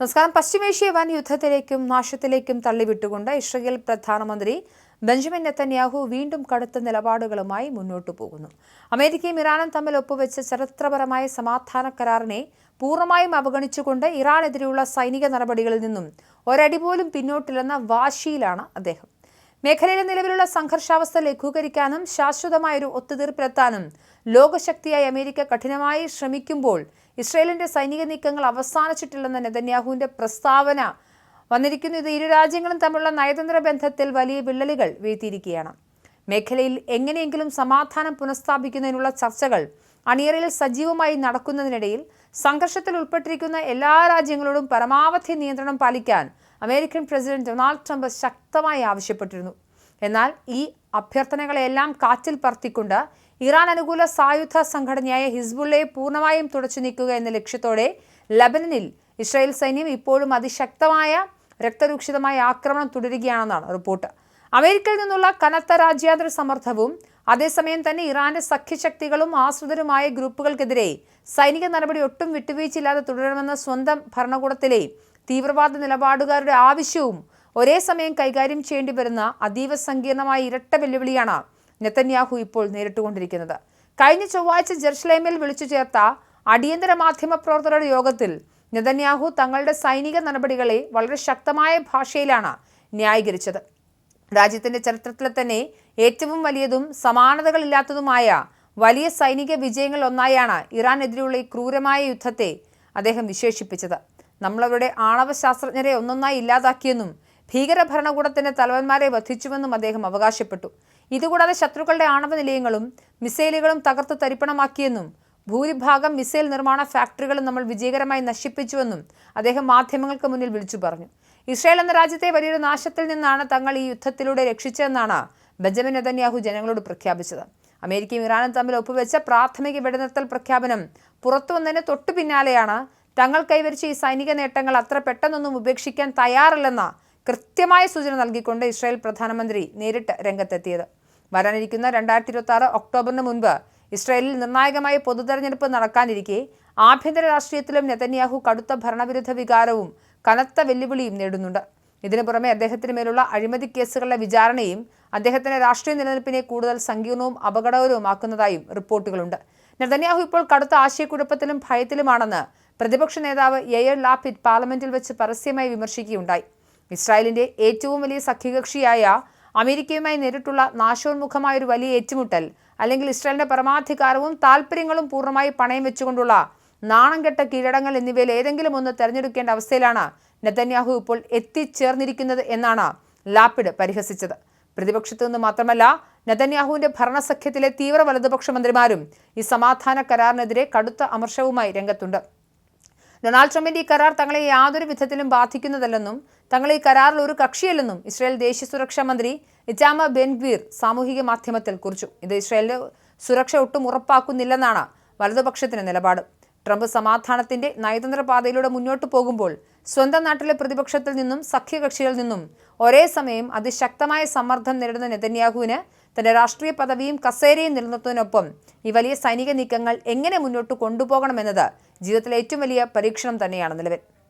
നമസ്കാരം. പശ്ചിമേഷ്യ വൻ യുദ്ധത്തിലേക്കും നാശത്തിലേക്കും തള്ളിവിട്ടുകൊണ്ട് ഇസ്രായേൽ പ്രധാനമന്ത്രി ബെഞ്ചമിൻ നെതന്യാഹു വീണ്ടും കടുത്ത നിലപാടുകളുമായി മുന്നോട്ടു പോകുന്നു. അമേരിക്കയും ഇറാനും തമ്മിൽ ഒപ്പുവെച്ച ചരിത്രപരമായ സമാധാന കരാറിനെ പൂർണ്ണമായും അവഗണിച്ചുകൊണ്ട് ഇറാനെതിരെയുള്ള സൈനിക നടപടികളിൽ നിന്നും ഒരടി പോലും പിന്നോട്ടില്ലെന്ന വാശിയിലാണ് അദ്ദേഹം. മേഖലയിലെ നിലവിലുള്ള സംഘർഷാവസ്ഥ ലഘൂകരിക്കാനും ശാശ്വതമായൊരു ഒത്തുതീർപ്പിലെത്താനും ലോകശക്തിയായി അമേരിക്ക കഠിനമായി ശ്രമിക്കുമ്പോൾ ഇസ്രായേലിന്റെ സൈനിക നീക്കങ്ങൾ അവസാനിച്ചിട്ടില്ലെന്ന നെതന്യാഹുവിന്റെ പ്രസ്താവന വന്നിരിക്കുന്നു. ഇത് ഇരു രാജ്യങ്ങളും തമ്മിലുള്ള നയതന്ത്ര ബന്ധത്തിൽ വലിയ വിള്ളലുകൾ വീഴ്ത്തിയിരിക്കുകയാണ്. മേഖലയിൽ എങ്ങനെയെങ്കിലും സമാധാനം പുനഃസ്ഥാപിക്കുന്നതിനുള്ള ചർച്ചകൾ അണിയറയിൽ സജീവമായി നടക്കുന്നതിനിടയിൽ സംഘർഷത്തിൽ ഉൾപ്പെട്ടിരിക്കുന്ന എല്ലാ രാജ്യങ്ങളോടും പരമാവധി നിയന്ത്രണം പാലിക്കാൻ അമേരിക്കൻ പ്രസിഡന്റ് ഡൊണാൾഡ് ട്രംപ് ശക്തമായി ആവശ്യപ്പെട്ടിരുന്നു. എന്നാൽ ഈ അഭ്യർത്ഥനകളെല്ലാം കാറ്റിൽ പറത്തിക്കൊണ്ട് ഇറാൻ അനുകൂല സായുധ സംഘടനയായ ഹിസ്ബുള്ളയെ പൂർണ്ണമായും തുടച്ചു നീക്കുക എന്ന ലക്ഷ്യത്തോടെ ലബനനിൽ ഇസ്രായേൽ സൈന്യം ഇപ്പോഴും അതിശക്തമായ രക്തരൂക്ഷിതമായ ആക്രമണം തുടരുകയാണെന്നാണ് റിപ്പോർട്ട്. അമേരിക്കയിൽ നിന്നുള്ള കനത്ത രാജ്യാന്തര സമ്മർദ്ദവും അതേസമയം തന്നെ ഇറാന്റെ സഖ്യശക്തികളും ആശ്രിതരുമായ ഗ്രൂപ്പുകൾക്കെതിരെ സൈനിക നടപടി ഒട്ടും വിട്ടുവീഴ്ചയില്ലാതെ തുടരണമെന്ന സ്വന്തം ഭരണകൂടത്തിലെ തീവ്രവാദ നിലപാടുകാരുടെ ആവശ്യവും ഒരേ സമയം കൈകാര്യം ചെയ്യേണ്ടി വരുന്ന അതീവ സങ്കീർണമായ ഇരട്ട വെല്ലുവിളിയാണ് നെതന്യാഹു ഇപ്പോൾ നേരിട്ടുകൊണ്ടിരിക്കുന്നത്. കഴിഞ്ഞ ചൊവ്വാഴ്ച ജെറുസലേമിൽ വിളിച്ചു ചേർത്ത അടിയന്തര മാധ്യമ പ്രവർത്തകരുടെ യോഗത്തിൽ നെതന്യാഹു തങ്ങളുടെ സൈനിക നടപടികളെ വളരെ ശക്തമായ ഭാഷയിലാണ് ന്യായീകരിച്ചത്. രാജ്യത്തിന്റെ ചരിത്രത്തിലെ തന്നെ ഏറ്റവും വലിയതും സമാനതകളില്ലാത്തതുമായ വലിയ സൈനിക വിജയങ്ങൾ ഒന്നായാണ് ഇറാനെതിരെയുള്ള ഈ ക്രൂരമായ യുദ്ധത്തെ അദ്ദേഹം വിശേഷിപ്പിച്ചത്. നമ്മളവരുടെ ആണവ ശാസ്ത്രജ്ഞരെ ഒന്നൊന്നായി ഇല്ലാതാക്കിയെന്നും ഭീകര ഭരണകൂടത്തിന്റെ തലവന്മാരെ വധിച്ചുവെന്നും അദ്ദേഹം അവകാശപ്പെട്ടു. ഇതുകൂടാതെ ശത്രുക്കളുടെ ആണവ നിലയങ്ങളും മിസൈലുകളും തകർത്ത് തരിപ്പണമാക്കിയെന്നും ഭൂരിഭാഗം മിസൈൽ നിർമ്മാണ ഫാക്ടറികളും നമ്മൾ വിജയകരമായി നശിപ്പിച്ചുവെന്നും അദ്ദേഹം മാധ്യമങ്ങൾക്ക് മുന്നിൽ വിളിച്ചു പറഞ്ഞു. ഇസ്രായേൽ എന്ന രാജ്യത്തെ വലിയൊരു നാശത്തിൽ നിന്നാണ് തങ്ങൾ ഈ യുദ്ധത്തിലൂടെ രക്ഷിച്ചതെന്നാണ് ബെഞ്ചമിൻ നെതന്യാഹു ജനങ്ങളോട് പ്രഖ്യാപിച്ചത്. അമേരിക്കയും ഇറാനും തമ്മിൽ ഒപ്പുവെച്ച പ്രാഥമിക വെടിനിർത്തൽ പ്രഖ്യാപനം പുറത്തു വന്നതിന് തൊട്ടു പിന്നാലെയാണ് തങ്ങൾ കൈവരിച്ച ഈ സൈനിക നേട്ടങ്ങൾ അത്ര പെട്ടെന്നൊന്നും ഉപേക്ഷിക്കാൻ തയ്യാറല്ലെന്ന കൃത്യമായ സൂചന നൽകിക്കൊണ്ട് ഇസ്രായേൽ പ്രധാനമന്ത്രി നേരിട്ട് രംഗത്തെത്തിയത്. വരാനിരിക്കുന്ന 2026 ഒക്ടോബറിന് മുൻപ് ഇസ്രായേലിൽ നിർണായകമായ പൊതുതെരഞ്ഞെടുപ്പ് നടക്കാനിരിക്കെ ആഭ്യന്തര രാഷ്ട്രീയത്തിലും നെതന്യാഹു കടുത്ത ഭരണവിരുദ്ധ വികാരവും കനത്ത വെല്ലുവിളിയും നേടുന്നുണ്ട്. ഇതിനു പുറമെ അദ്ദേഹത്തിന് മേലുള്ള അഴിമതി കേസുകളുടെ വിചാരണയും അദ്ദേഹത്തിന്റെ രാഷ്ട്രീയ നിലനിൽപ്പിനെ കൂടുതൽ സങ്കീർണവും അപകടകരവുമാക്കുന്നതായും റിപ്പോർട്ടുകളുണ്ട്. നെതന്യാഹു ഇപ്പോൾ കടുത്ത ആശയക്കുഴപ്പത്തിലും ഭയത്തിലുമാണെന്ന് പ്രതിപക്ഷ നേതാവ് യയർ ലാപിഡ് പാർലമെന്റിൽ വെച്ച് പരസ്യമായി വിമർശിക്കുകയുണ്ടായി. ഇസ്രായേലിന്റെ ഏറ്റവും വലിയ സഖ്യകക്ഷിയായ അമേരിക്കയുമായി നേരിട്ടുള്ള നാശോന്മുഖമായ ഒരു വലിയ ഏറ്റുമുട്ടൽ അല്ലെങ്കിൽ ഇസ്രായേലിന്റെ പരമാധികാരവും താല്പര്യങ്ങളും പൂർണ്ണമായി പണയം വെച്ചുകൊണ്ടുള്ള നാണംകെട്ട കീഴടങ്ങൾ എന്നിവയിൽ ഏതെങ്കിലും ഒന്ന് തെരഞ്ഞെടുക്കേണ്ട അവസ്ഥയിലാണ് നെതന്യാഹു ഇപ്പോൾ എത്തിച്ചേർന്നിരിക്കുന്നത് എന്നാണ് ലാപിഡ് പരിഹസിച്ചത്. പ്രതിപക്ഷത്തു നിന്ന് മാത്രമല്ല നെതന്യാഹുവിന്റെ ഭരണസഖ്യത്തിലെ തീവ്ര വലതുപക്ഷ മന്ത്രിമാരും ഈ സമാധാന കരാറിനെതിരെ കടുത്ത അമർഷവുമായി രംഗത്തുണ്ട്. ഡൊണാൾഡ് ട്രംപിന്റെ ഈ കരാർ തങ്ങളെ യാതൊരു വിധത്തിലും ബാധിക്കുന്നതല്ലെന്നും തങ്ങൾ ഈ കരാറിൽ ഒരു കക്ഷിയല്ലെന്നും ഇസ്രായേൽ ദേശീയ സുരക്ഷാ മന്ത്രി ഇറ്റാമർ ബെൻ-ഗ്വീർ സാമൂഹിക മാധ്യമത്തിൽ കുറിച്ചു. ഇത് ഇസ്രായേലിന്റെ സുരക്ഷ ഒട്ടും ഉറപ്പാക്കുന്നില്ലെന്നാണ് വലതുപക്ഷത്തിന്റെ നിലപാട്. ട്രംപ് സമാധാനത്തിന്റെ നയതന്ത്ര പാതയിലൂടെ മുന്നോട്ട് പോകുമ്പോൾ സ്വന്തം നാട്ടിലെ പ്രതിപക്ഷത്തിൽ നിന്നും സഖ്യകക്ഷികളിൽ നിന്നും ഒരേ സമയം അതിശക്തമായ സമ്മർദ്ദം നേരിടുന്ന നെതന്യാഹുവിന് തന്റെ രാഷ്ട്രീയ പദവിയും കസേരയും നിലനിർത്തുന്നതിനൊപ്പം ഈ വലിയ സൈനിക നീക്കങ്ങൾ എങ്ങനെ മുന്നോട്ട് കൊണ്ടുപോകണമെന്നത് ജീവിതത്തിലെ ഏറ്റവും വലിയ പരീക്ഷണം തന്നെയാണ് നിലവിൽ.